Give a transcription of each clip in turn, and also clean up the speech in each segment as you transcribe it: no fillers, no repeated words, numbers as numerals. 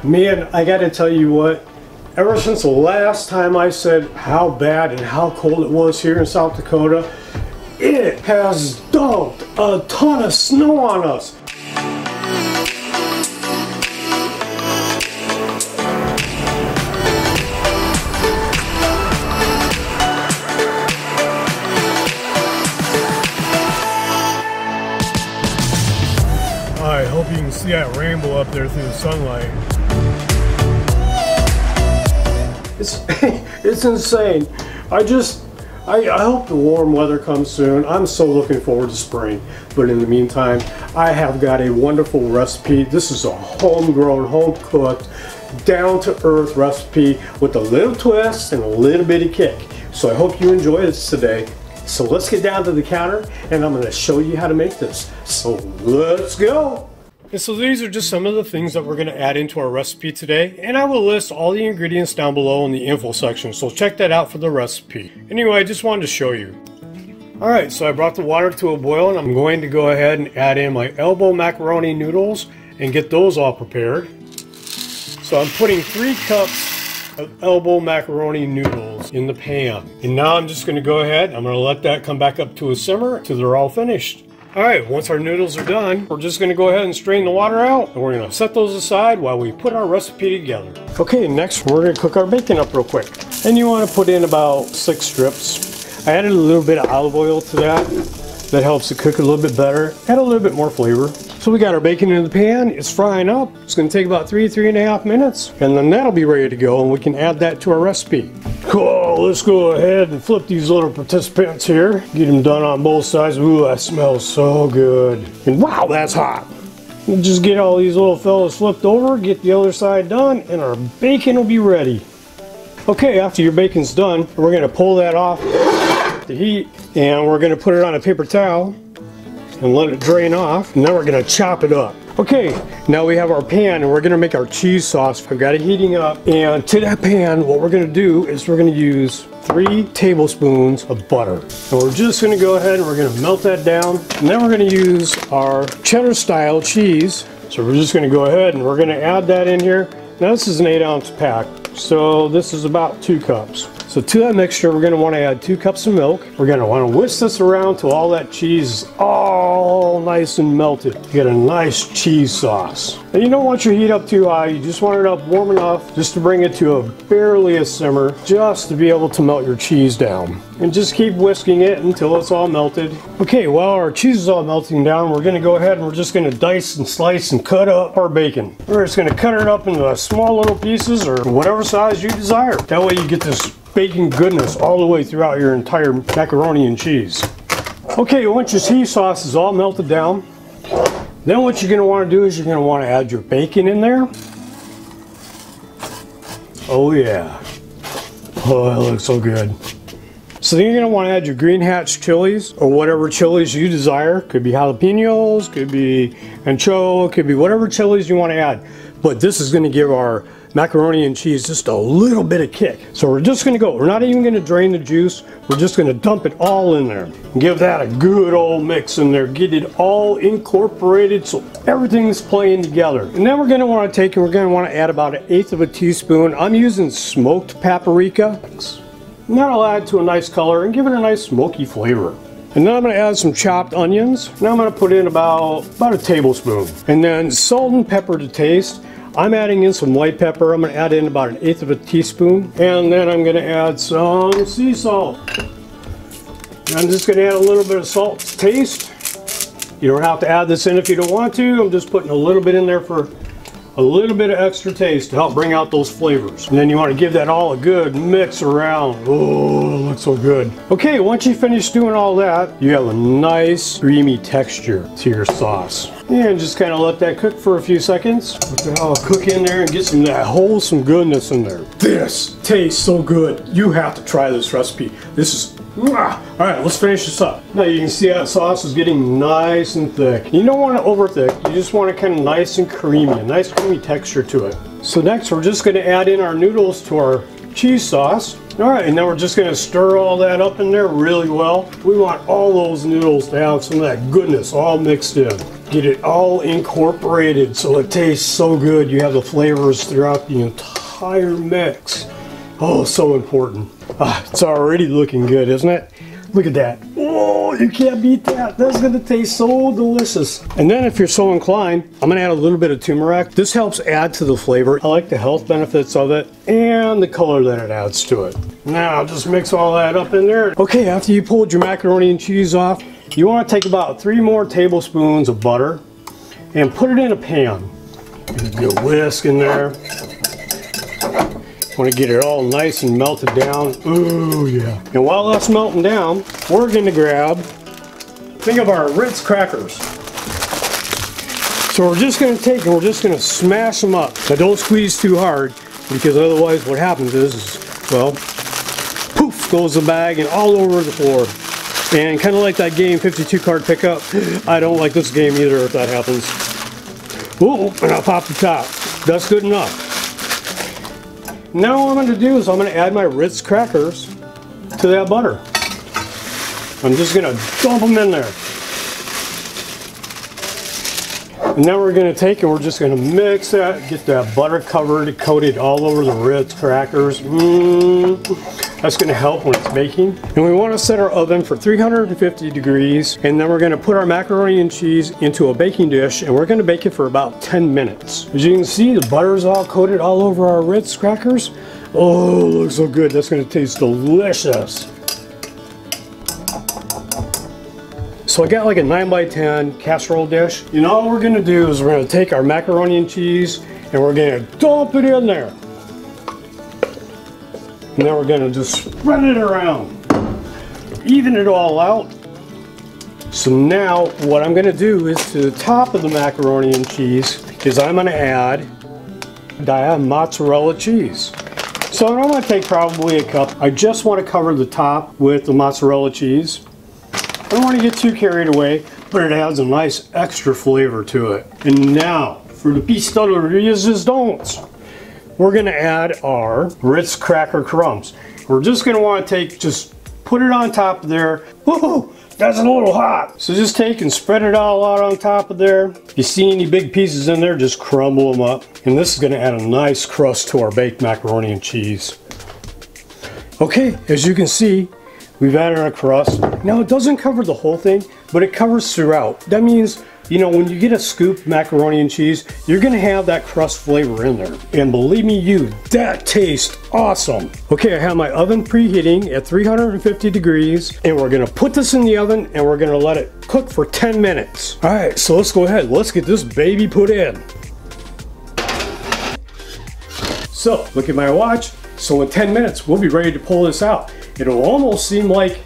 Man, I gotta tell you what, ever since the last time I said how bad and how cold it was here in South Dakota, it has dumped a ton of snow on us. I hope you can see that rainbow up there through the sunlight. It's insane. I hope the warm weather comes soon. I'm so looking forward to spring. But in the meantime, I have got a wonderful recipe. This is a homegrown, home-cooked, down-to-earth recipe with a little twist and a little bitty kick. So I hope you enjoy this today. So let's get down to the counter and I'm going to show you how to make this. So let's go. And so these are just some of the things that we're going to add into our recipe today, and I will list all the ingredients down below in the info section, so check that out for the recipe. Anyway, I just wanted to show you. Alright, so I brought the water to a boil and I'm going to go ahead and add in my elbow macaroni noodles and get those all prepared. So I'm putting 3 cups of elbow macaroni noodles in the pan. And now I'm just going to go ahead, I'm going to let that come back up to a simmer until they're all finished. Alright, once our noodles are done, we're just going to go ahead and strain the water out, and we're going to set those aside while we put our recipe together. Okay, next we're going to cook our bacon up real quick. And you want to put in about 6 strips. I added a little bit of olive oil to that. That helps it cook a little bit better, add a little bit more flavor. So we got our bacon in the pan, it's frying up. It's going to take about 3.5 minutes, and then that'll be ready to go, and we can add that to our recipe. Cool, let's go ahead and flip these little participants here. Get them done on both sides. Ooh, that smells so good. And wow, that's hot. We'll just get all these little fellas flipped over, get the other side done, and our bacon will be ready. Okay, after your bacon's done, we're going to pull that off the heat, and we're going to put it on a paper towel and let it drain off, and then we're going to chop it up. Okay, now we have our pan and we're going to make our cheese sauce. I've got it heating up, and to that pan what we're going to do is we're going to use 3 tablespoons of butter. And we're just going to go ahead and we're going to melt that down, and then we're going to use our cheddar style cheese. So we're just going to go ahead and we're going to add that in here. Now this is an 8-ounce pack, so this is about 2 cups. So to that mixture, we're going to want to add 2 cups of milk. We're going to want to whisk this around till all that cheese is all nice and melted. You get a nice cheese sauce. And you don't want your heat up too high. You just want it up warm enough just to bring it to barely a simmer, just to be able to melt your cheese down. And just keep whisking it until it's all melted. Okay, while our cheese is all melting down, we're going to go ahead and we're just going to dice and slice and cut up our bacon. We're just going to cut it up into small little pieces or whatever size you desire. That way you get this bacon goodness all the way throughout your entire macaroni and cheese. Okay, once your cheese sauce is all melted down, then what you're going to want to do is you're going to want to add your bacon in there. Oh yeah. Oh, that looks so good. So then you're going to want to add your green hatch chilies, or whatever chilies you desire. Could be jalapenos, could be ancho, could be whatever chilies you want to add. But this is going to give our macaroni and cheese just a little bit of kick. So we're just going to go. We're not even going to drain the juice. We're just going to dump it all in there. And give that a good old mix in there. Get it all incorporated so everything's playing together. And then we're going to want to take and we're going to want to add about 1/8 of a teaspoon. I'm using smoked paprika. And that'll add to a nice color and give it a nice smoky flavor. And then I'm going to add some chopped onions. Now I'm going to put in about a tablespoon. And then salt and pepper to taste. I'm adding in some white pepper. I'm going to add in about 1/8 of a teaspoon. And then I'm going to add some sea salt. And I'm just going to add a little bit of salt to taste. You don't have to add this in if you don't want to. I'm just putting a little bit in there for a little bit of extra taste to help bring out those flavors. And then you want to give that all a good mix around. Oh, it looks so good. Okay, once you finish doing all that, you have a nice creamy texture to your sauce. And just kind of let that cook for a few seconds. Let that all cook in there and get some of that wholesome goodness in there. This tastes so good. You have to try this recipe. This is Alright, let's finish this up. Now you can see that sauce is getting nice and thick. You don't want it over thick, you just want it kind of nice and creamy, a nice creamy texture to it. So next we're just going to add in our noodles to our cheese sauce. All right, and now we're just gonna stir all that up in there really well. We want all those noodles to have some of that goodness all mixed in. Get it all incorporated so it tastes so good. You have the flavors throughout the entire mix. Oh, so important. It's already looking good, isn't it? Look at that. Oh, you can't beat that. That's gonna taste so delicious. And then if you're so inclined, I'm gonna add a little bit of turmeric. This helps add to the flavor. I like the health benefits of it and the color that it adds to it. Now, just mix all that up in there. Okay, after you pulled your macaroni and cheese off, you wanna take about 3 more tablespoons of butter and put it in a pan. Get a whisk in there. Want to get it all nice and melted down. Ooh, yeah. And while that's melting down, we're going to grab, think of our Ritz crackers. So we're just going to take and we're just going to smash them up. Now don't squeeze too hard, because otherwise what happens is, well, poof goes the bag and all over the floor. And kind of like that game 52 card pickup, I don't like this game either if that happens. Ooh, and I'll pop the top. That's good enough. Now what I'm going to do is I'm going to add my Ritz crackers to that butter. I'm just going to dump them in there. And then we're going to take and we're just going to mix that, get that butter coated all over the Ritz crackers. That's going to help when it's baking. And we want to set our oven for 350 degrees. And then we're going to put our macaroni and cheese into a baking dish and we're going to bake it for about 10 minutes. As you can see, the butter is all coated all over our Ritz crackers. Oh, it looks so good. That's going to taste delicious. So I got like a 9x10 casserole dish. And all we're going to do is we're going to take our macaroni and cheese and we're going to dump it in there. And then we're going to just spread it around, even it all out. So now what I'm going to do is to the top of the macaroni and cheese is I'm going to add mozzarella cheese. So I'm going to take probably a cup. I just want to cover the top with the mozzarella cheese. I don't want to get too carried away, but it adds a nice extra flavor to it. And now for the piece de la resistance. We're going to add our Ritz cracker crumbs. We're just going to want to just put it on top of there. Whoa, that's a little hot. So just take and spread it all out on top of there. If you see any big pieces in there, just crumble them up. And this is going to add a nice crust to our baked macaroni and cheese. Okay, as you can see, we've added our crust. Now it doesn't cover the whole thing, but it covers throughout. That means, you know, when you get a scooped macaroni and cheese, you're gonna have that crust flavor in there. And believe me that tastes awesome. Okay, I have my oven preheating at 350 degrees, and we're gonna put this in the oven and we're gonna let it cook for 10 minutes. All right, so let's go ahead. Let's get this baby put in. So, look at my watch. So in 10 minutes, we'll be ready to pull this out. It'll almost seem like,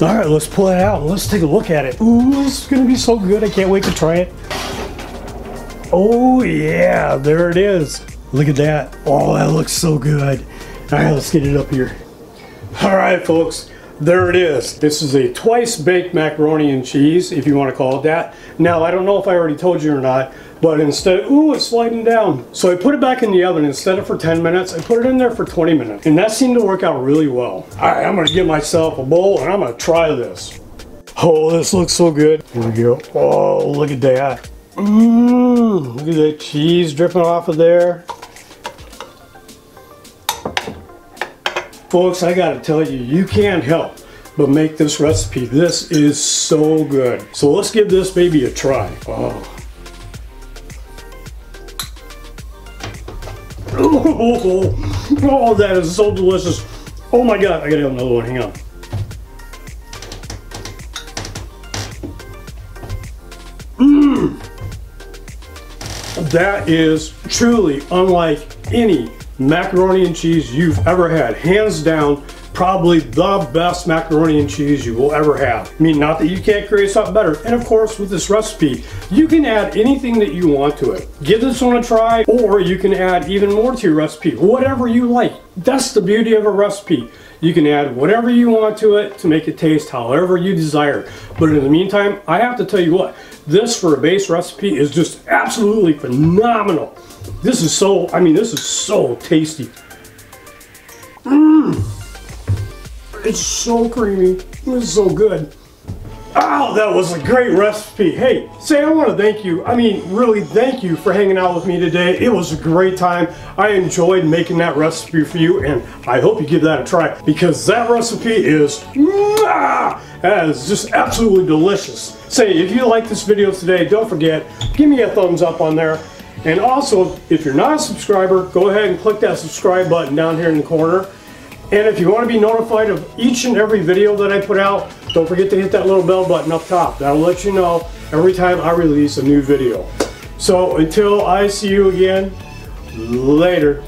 all right, let's pull it out and let's take a look at it. Ooh, this is gonna be so good. I can't wait to try it. Oh yeah, there it is. Look at that. Oh, that looks so good. All right, let's get it up here. All right, folks, there it is. This is a twice baked macaroni and cheese, if you want to call it that. Now, I don't know if I already told you or not, but instead, ooh, it's sliding down. So I put it back in the oven. Instead of for 10 minutes, I put it in there for 20 minutes. And that seemed to work out really well. All right, I'm gonna get myself a bowl and I'm gonna try this. Oh, this looks so good. Here we go. Oh, look at that. Look at that cheese dripping off of there. Folks, I gotta tell you, you can't help but make this recipe. This is so good. So let's give this baby a try. Oh. Oh, that is so delicious. Oh my God, I gotta have another one, hang on. That is truly unlike any macaroni and cheese you've ever had. Hands down, probably the best macaroni and cheese you will ever have. I mean, not that you can't create something better. And of course, with this recipe, you can add anything that you want to it. Give this one a try, or you can add even more to your recipe, whatever you like. That's the beauty of a recipe. You can add whatever you want to it to make it taste however you desire. But in the meantime, I have to tell you what, this for a base recipe is just absolutely phenomenal. This is so, I mean, this is so tasty. It's so creamy. It was so good. Oh, that was a great recipe. Hey, say I want to thank you. I mean, really thank you for hanging out with me today. It was a great time. I enjoyed making that recipe for you, and I hope you give that a try because that recipe is, that is just absolutely delicious. Say, if you like this video today, don't forget, give me a thumbs up on there. And also, if you're not a subscriber, go ahead and click that subscribe button down here in the corner. And if you want to be notified of each and every video that I put out, don't forget to hit that little bell button up top. That'll let you know every time I release a new video. So until I see you again, later.